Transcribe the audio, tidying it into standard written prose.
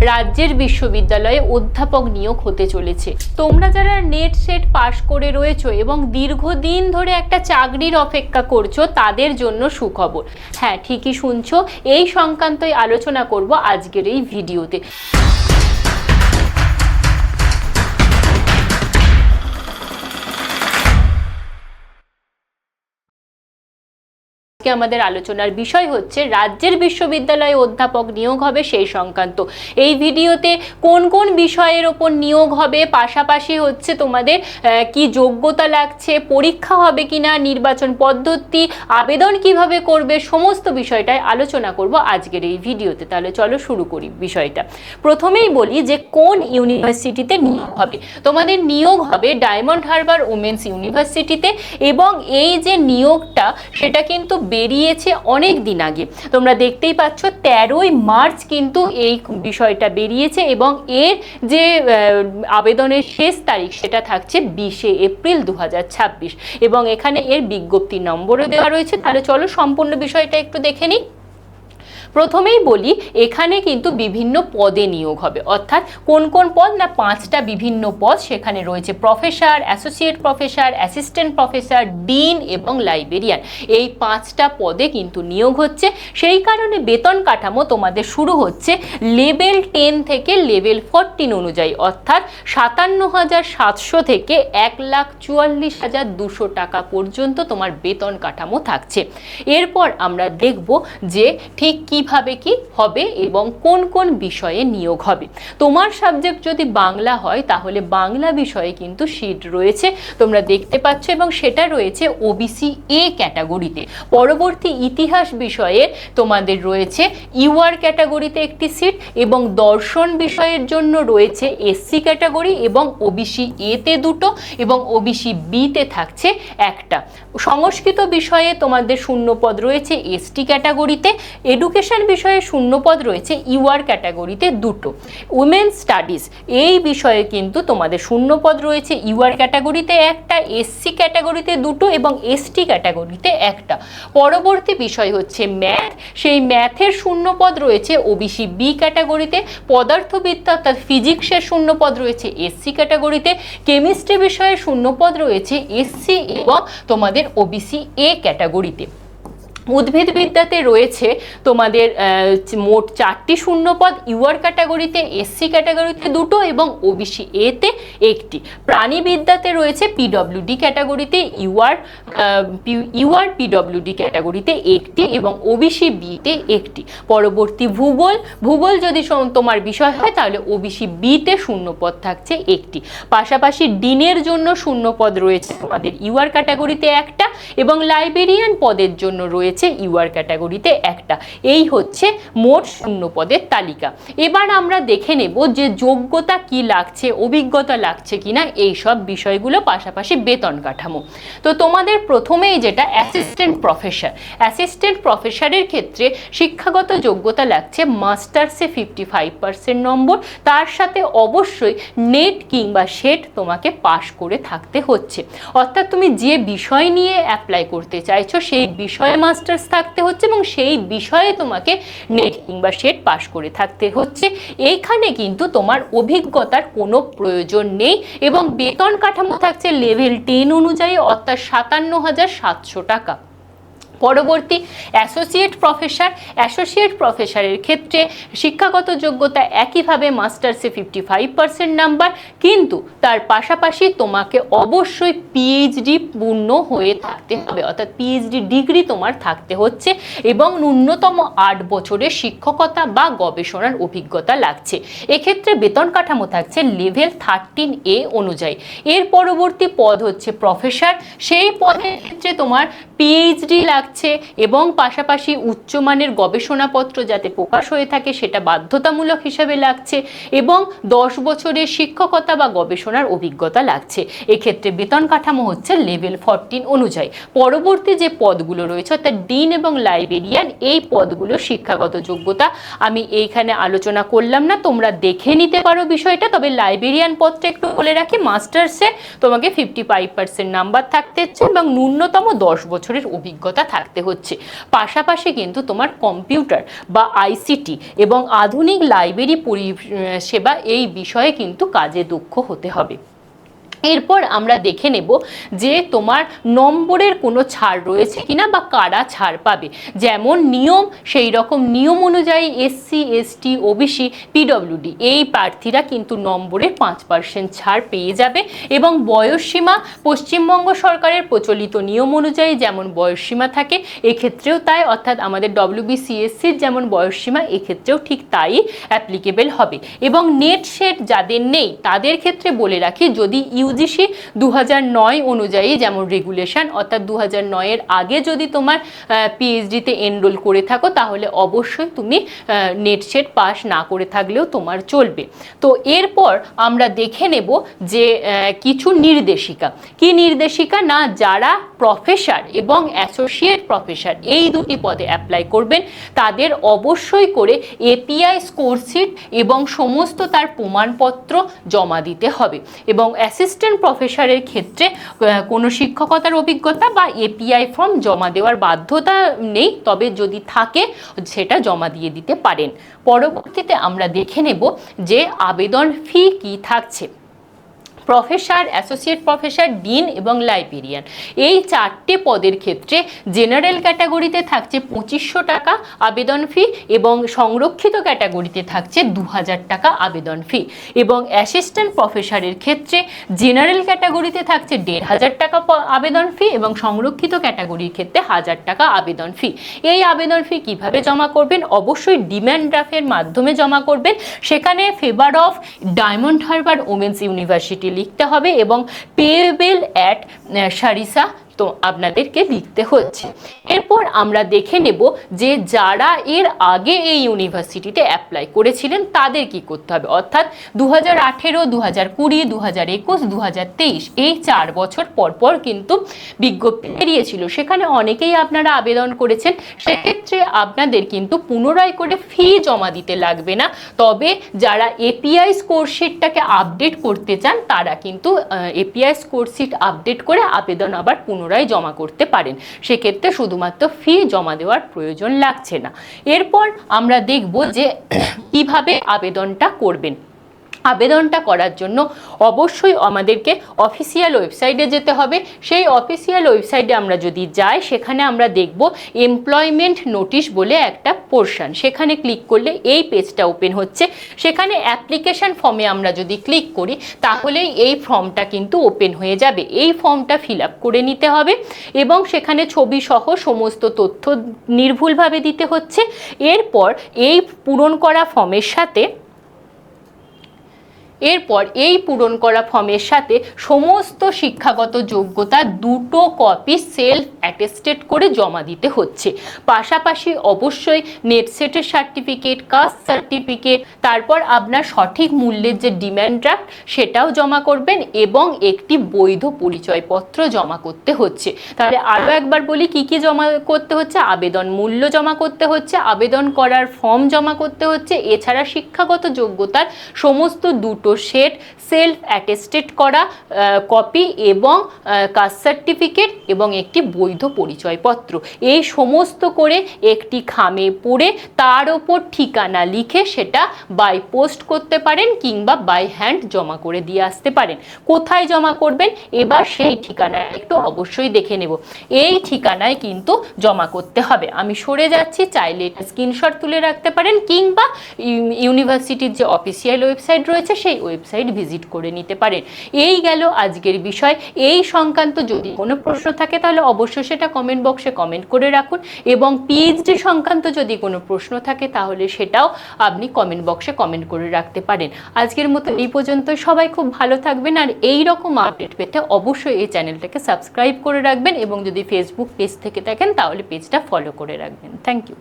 রাজ্যের বিশ্ববিদ্যালয়ে অধ্যাপক নিয়োগ হতে চলেছে। তোমরা যারা নেট সেট পাশ করে রয়েছো এবং দীর্ঘদিন ধরে একটা চাকরির অপেক্ষা করছো, তাদের জন্য সুখবর। হ্যাঁ, ঠিকই শুনছো, এই সংক্রান্তই আলোচনা করব আজকের এই ভিডিওতে। আমাদের আলোচনার বিষয় হচ্ছে রাজ্যের বিশ্ববিদ্যালয়ে অধ্যাপক নিয়োগ হবে সেই সংক্রান্ত। এই ভিডিওতে কোন কোন বিষয়ের ওপর নিয়োগ হবে, পাশাপাশি হচ্ছে তোমাদের কি যোগ্যতা লাগছে, পরীক্ষা হবে কিনা, নির্বাচন পদ্ধতি, আবেদন কিভাবে করবে, সমস্ত বিষয়টাই আলোচনা করব আজকের এই ভিডিওতে। তাহলে চলো শুরু করি বিষয়টা। প্রথমেই বলি যে কোন ইউনিভার্সিটিতে নিয়োগ হবে। তোমাদের নিয়োগ হবে ডায়মন্ড হারবার ওমেন্স ইউনিভার্সিটিতে, এবং এই যে নিয়োগটা সেটা কিন্তু বেরিয়েছে অনেক দিন আগে। তোমরা দেখতেই পাচ্ছ 13ই মার্চ কিন্তু এই বিষয়টা বেরিয়েছে, এবং এর যে আবেদনের শেষ তারিখ সেটা থাকছে 20শে এপ্রিল 2026, এবং এখানে এর বিজ্ঞপ্তি নম্বরও দেওয়া রয়েছে। তাহলে চলো সম্পূর্ণ বিষয়টা একটু দেখে নিই। প্রথমেই বলি, এখানে কিন্তু বিভিন্ন পদে নিয়োগ হবে, অর্থাৎ কোন কোন পদ না 5টা বিভিন্ন পদ সেখানে রয়েছে। Professor, associate professor, assistant professor, dean এবং লাইব্রেরিয়ান, এই 5টা পদে কিন্তু নিয়োগ হচ্ছে। সেই কারণে বেতন কাঠামো তোমাদের শুরু হচ্ছে লেভেল 10 থেকে লেভেল 14 অনুযায়ী, অর্থাৎ 57,700 থেকে 1,44,200 টাকা পর্যন্ত তোমার বেতন কাঠামো থাকছে। এরপর আমরা দেখব যে ঠিক কিভাবে কি হবে এবং কোন কোন বিষয়ে নিয়োগ হবে। তোমার সাবজেক্ট যদি বাংলা হয় তাহলে বাংলা বিষয়ে কিন্তু সিট রয়েছে, তোমরা দেখতে পাচ্ছ, এবং সেটা রয়েছে ওবিসি এ ক্যাটাগরিতে। পরবর্তী ইতিহাস বিষয়ে তোমাদের রয়েছে ইউআর ক্যাটাগরিতে একটি সিট, এবং দর্শন বিষয়ের জন্য রয়েছে এসসি ক্যাটাগরি এবং ওবিসি এতে 2টো, এবং ওবিসি বিতে থাকছে 1টা। সংস্কৃত বিষয়ে তোমাদের শূন্যপদ রয়েছে এসটি ক্যাটাগরিতে, এডুকেশন বিষয়ে শূন্যপদ রয়েছে ইউআর ক্যাটাগরিতে 2টো। উমেন্স স্টাডিজ এই বিষয়ে কিন্তু তোমাদের শূন্যপদ রয়েছে ইউআর ক্যাটাগরিতে 1টা, এসসি ক্যাটাগরিতে 2টো এবং এসটি ক্যাটাগরিতে 1টা। পরবর্তী বিষয় হচ্ছে ম্যাথ, সেই ম্যাথের শূন্যপদ রয়েছে ওবিসি বি ক্যাটাগরিতে। পদার্থবিদ্যা অর্থাৎ ফিজিক্সের শূন্যপদ রয়েছে এসসি ক্যাটাগরিতে। কেমিস্ট্রি বিষয়ে শূন্যপদ রয়েছে এসসি এবং তোমাদের ওবিসি এ ক্যাটাগরিতে। উদ্ভিদবিদ্যাতে রয়েছে তোমাদের মোট 4টি শূন্যপদ, ইউআর ক্যাটাগরিতে, এসসি ক্যাটাগরিতে 2টো এবং ওবিসি এতে 1টি। প্রাণীবিদ্যাতে রয়েছে পিডব্লিউডি ক্যাটাগরিতে ইউআর পিডব্লিউডি ক্যাটাগরিতে 1টি এবং ওবিসি বিতে 1টি। পরবর্তী ভূগোল যদি তোমার বিষয় হয় তাহলে ওবিসি বিতে শূন্যপদ থাকছে 1টি। পাশাপাশি ডিনের জন্য শূন্যপদ রয়েছে তোমাদের ইউআর ক্যাটাগরিতে 1টা, এবং লাইব্রেরিয়ান পদের জন্য রয়েছে ইউআর ক্যাটাগরিতে 1টা। এই হচ্ছে মোট শূন্যপদের তালিকা। এবার আমরা দেখে নেব যে যোগ্যতা কি লাগছে, অভিজ্ঞতা লাগছে কিনা, এই সব বিষয়গুলো, পাশাপাশি বেতন কাঠামো। তো তোমাদের প্রথমেই যেটা অ্যাসিস্ট্যান্ট প্রফেসরের ক্ষেত্রে শিক্ষাগত যোগ্যতা লাগছে মাস্টার্সে 55% নম্বর, তার সাথে অবশ্যই নেট কিংবা সেট তোমাকে পাশ করে থাকতে হচ্ছে। অর্থাৎ তুমি যে বিষয় নিয়ে অ্যাপ্লাই করতে চাইছো সেই বিষয়ে মাস্টার্স থাকতে হচ্ছে, এবং সেই বিষয়ে তোমাকে নেট কিংবা সেট পাশ করে থাকতে হচ্ছে। এইখানে কিন্তু তোমার অভিজ্ঞতার কোনো প্রয়োজন নেই, এবং বেতন কাঠামো থাকছে লেভেল 10 অনুযায়ী, অর্থাৎ 57,700 টাকা। পরবর্তী অ্যাসোসিয়েট প্রফেসরের ক্ষেত্রে শিক্ষাগত যোগ্যতা একইভাবে মাস্টার্সে 55% নাম্বার, কিন্তু তার পাশাপাশি তোমাকে অবশ্যই পিএইচডি পূর্ণ হয়ে থাকতে হবে, অর্থাৎ পিএইচডি ডিগ্রি তোমার থাকতে হচ্ছে, এবং ন্যূনতম 8 বছরের শিক্ষকতা বা গবেষণার অভিজ্ঞতা লাগছে। এক্ষেত্রে বেতন কাঠামো থাকছে লেভেল 13A অনুযায়ী। এর পরবর্তী পদ হচ্ছে প্রফেসর, সেই পদের ক্ষেত্রে তোমার পিএইচডি লাগছে, এবং পাশাপাশি উচ্চমানের গবেষণাপত্র যাতে প্রকাশ হয়ে থাকে সেটা বাধ্যতামূলক হিসেবে লাগছে, এবং 10 বছরের শিক্ষকতা বা গবেষণার অভিজ্ঞতা লাগছে। এক্ষেত্রে বেতন কাঠামো হচ্ছে লেভেল 14 অনুযায়ী। পরবর্তী যে পদগুলো রয়েছে অর্থাৎ ডিন এবং লাইব্রেরিয়ান, এই পদগুলো শিক্ষাগত যোগ্যতা আমি এইখানে আলোচনা করলাম না, তোমরা দেখে নিতে পারো বিষয়টা। তবে লাইব্রেরিয়ান পদটা একটু বলে রাখি, মাস্টার্সে তোমাকে 55% নাম্বার থাকতে হচ্ছে এবং ন্যূনতম 10 বছরের অভিজ্ঞতা থাকতে থাকতে হচ্ছে। পাশাপাশি কিন্তু তোমার কম্পিউটার বা আইসিটি এবং আধুনিক লাইব্রেরি পরিষেবা এই বিষয়ে কিন্তু কাজে দক্ষ হতে হবে। এরপর আমরা দেখে নেব যে তোমার নম্বরের কোনো ছাড় রয়েছে কিনা বা কারা ছাড় পাবে। যেমন নিয়ম, সেই রকম নিয়ম অনুযায়ী এসসি, এসটি, ওবিসি, পিডব্লিউডি এই প্রার্থীরা কিন্তু নম্বরের 5% ছাড় পেয়ে যাবে। এবং বয়সসীমা পশ্চিমবঙ্গ সরকারের প্রচলিত নিয়ম অনুযায়ী যেমন বয়সসীমা থাকে এক্ষেত্রেও তাই, অর্থাৎ আমাদের ডব্লিউবিসিএসসির যেমন বয়সসীমা এক্ষেত্রেও ঠিক তাই অ্যাপ্লিকেবল হবে। এবং নেট সেট যাদের নেই তাদের ক্ষেত্রে বলে রাখি, যদি ইউজিসি 2009 অনুযায়ী যেমন রেগুলেশন, অর্থাৎ 2009-এর আগে যদি তোমার পিএইচডিতে এনরোল করে থাকো তাহলে অবশ্যই তুমি নেট সেট পাস না করে থাকলেও তোমার চলবে। তো এরপর আমরা দেখে নেব যে কিছু নির্দেশিকা। কি নির্দেশিকা? না, যারা প্রফেসর এবং অ্যাসোসিয়েট প্রফেসর এই দুটি পদে অ্যাপ্লাই করবেন তাদের অবশ্যই করে এপিআই স্কোরশিট এবং সমস্ত তার প্রমাণপত্র জমা দিতে হবে। এবং অ্যাসিস্ট্যান্ট প্রফেসরের ক্ষেত্রে কোনো শিক্ষকতার অভিজ্ঞতা বা এপিআই ফর্ম জমা দেওয়ার বাধ্যতা নেই, তবে যদি থাকে সেটা জমা দিয়ে দিতে পারেন। পরবর্তীতে আমরা দেখে নেব যে আবেদন ফি কি থাকছে। প্রফেসর, অ্যাসোসিয়েট প্রফেসর, ডিন এবং লাইব্রেরিয়ান এই 4টে পদের ক্ষেত্রে জেনারেল ক্যাটাগরিতে থাকছে 2500 টাকা আবেদন ফি এবং সংরক্ষিত ক্যাটাগরিতে থাকছে 2000 টাকা আবেদন ফি। এবং অ্যাসিস্ট্যান্ট প্রফেসরের ক্ষেত্রে জেনারেল ক্যাটাগরিতে থাকছে 1500 টাকা আবেদন ফি এবং সংরক্ষিত ক্যাটাগরির ক্ষেত্রে 1000 টাকা আবেদন ফি। এই আবেদন ফি কিভাবে জমা করবেন? অবশ্যই ডিম্যান্ড ড্রাফটের মাধ্যমে জমা করবেন। সেখানে favour of Diamond Harbour women's university লিখতে হবে এবং পেয়েবল অ্যাট সারিসা তো আপনাদেরকে লিখতে হচ্ছে। এরপর আমরা দেখে নেব যে যারা এর আগে এই ইউনিভার্সিটিতে অ্যাপ্লাই করেছিলেন তাদের কি করতে হবে, অর্থাৎ 2018, 2020, 2021, 2023 এই 4 বছর পর পর কিন্তু বিজ্ঞপ্তি বেরিয়েছিল, সেখানে অনেকেই আপনারা আবেদন করেছেন। সেক্ষেত্রে আপনাদের কিন্তু পুনরায় করে ফি জমা দিতে লাগবে না, তবে যারা এপিআই স্কোরশিটটাকে আপডেট করতে চান তারা কিন্তু এপিআই স্কোরশিট আপডেট করে আবেদন আবার পুনরায় জমা করতে পারেন। সেক্ষেত্রে শুধুমাত্র ফি জমা দেওয়ার প্রয়োজন লাগছে না। এরপর আমরা দেখব যে কিভাবে আবেদনটা করবেন। আবেদনটা করার জন্য অবশ্যই আমাদেরকে অফিসিয়াল ওয়েবসাইটে যেতে হবে। সেই অফিসিয়াল ওয়েবসাইটে আমরা যদি যাই সেখানে আমরা দেখব এমপ্লয়মেন্ট নোটিশ বলে একটা পোর্শন, সেখানে ক্লিক করলে এই পেজটা ওপেন হচ্ছে। সেখানে অ্যাপ্লিকেশন ফর্মে আমরা যদি ক্লিক করি তাহলেই এই ফর্মটা কিন্তু ওপেন হয়ে যাবে। এই ফর্মটা ফিল আপ করে নিতে হবে এবং সেখানে ছবি সহ সমস্ত তথ্য নির্ভুলভাবে দিতে হচ্ছে। এরপর এই পূরণ করা ফর্মের সাথে সমস্ত শিক্ষাগত যোগ্যতা 2টো কপি সেলফ অ্যাটেস্টেড করে জমা দিতে হচ্ছে। পাশাপাশি অবশ্যই নেট সেটের সার্টিফিকেট, কাস্ট সার্টিফিকেট, তারপর আপনার সঠিক মূল্যের যে ডিম্যান্ড ড্রাফট সেটাও জমা করবেন এবং একটি বৈধ পরিচয়পত্র জমা করতে হচ্ছে। তাহলে আরও একবার বলি কি কি জমা করতে হচ্ছে। আবেদন মূল্য জমা করতে হচ্ছে, আবেদন করার ফর্ম জমা করতে হচ্ছে, এছাড়া শিক্ষাগত যোগ্যতার সমস্ত 2টো সেট সেলফ অ্যাটেস্টেড করা কপি এবং কাস্ট সার্টিফিকেট এবং একটি বৈধ পরিচয়পত্র, এই সমস্ত করে একটি খামে পড়ে তার ওপর ঠিকানা লিখে সেটা বাই পোস্ট করতে পারেন কিংবা বাই হ্যান্ড জমা করে দিয়ে আসতে পারেন। কোথায় জমা করবেন এবার সেই ঠিকানা একটু অবশ্যই দেখে নেব। এই ঠিকানায় কিন্তু জমা করতে হবে। আমি সরে যাচ্ছি, চাইলে এটা স্ক্রিনশট তুলে রাখতে পারেন কিংবা ইউনিভার্সিটির যে অফিসিয়াল ওয়েবসাইট রয়েছে সেই ওয়েবসাইট ভিজিট করে নিতে পারেন। এই গেল আজকের বিষয়। এই সংক্রান্ত যদি কোনো প্রশ্ন থাকে তাহলে অবশ্যই সেটা কমেন্ট বক্সে কমেন্ট করে রাখুন এবং পিএইচডি সংক্রান্ত যদি কোনো প্রশ্ন থাকে তাহলে সেটাও আপনি কমেন্ট বক্সে কমেন্ট করে রাখতে পারেন। আজকের মতো এই পর্যন্ত। সবাই খুব ভালো থাকবেন আর এই রকম আপডেট পেতে অবশ্যই এই চ্যানেলটাকে সাবস্ক্রাইব করে রাখবেন এবং যদি ফেসবুক পেজ থেকে থাকেন তাহলে পেজটা ফলো করে রাখবেন। Thank you.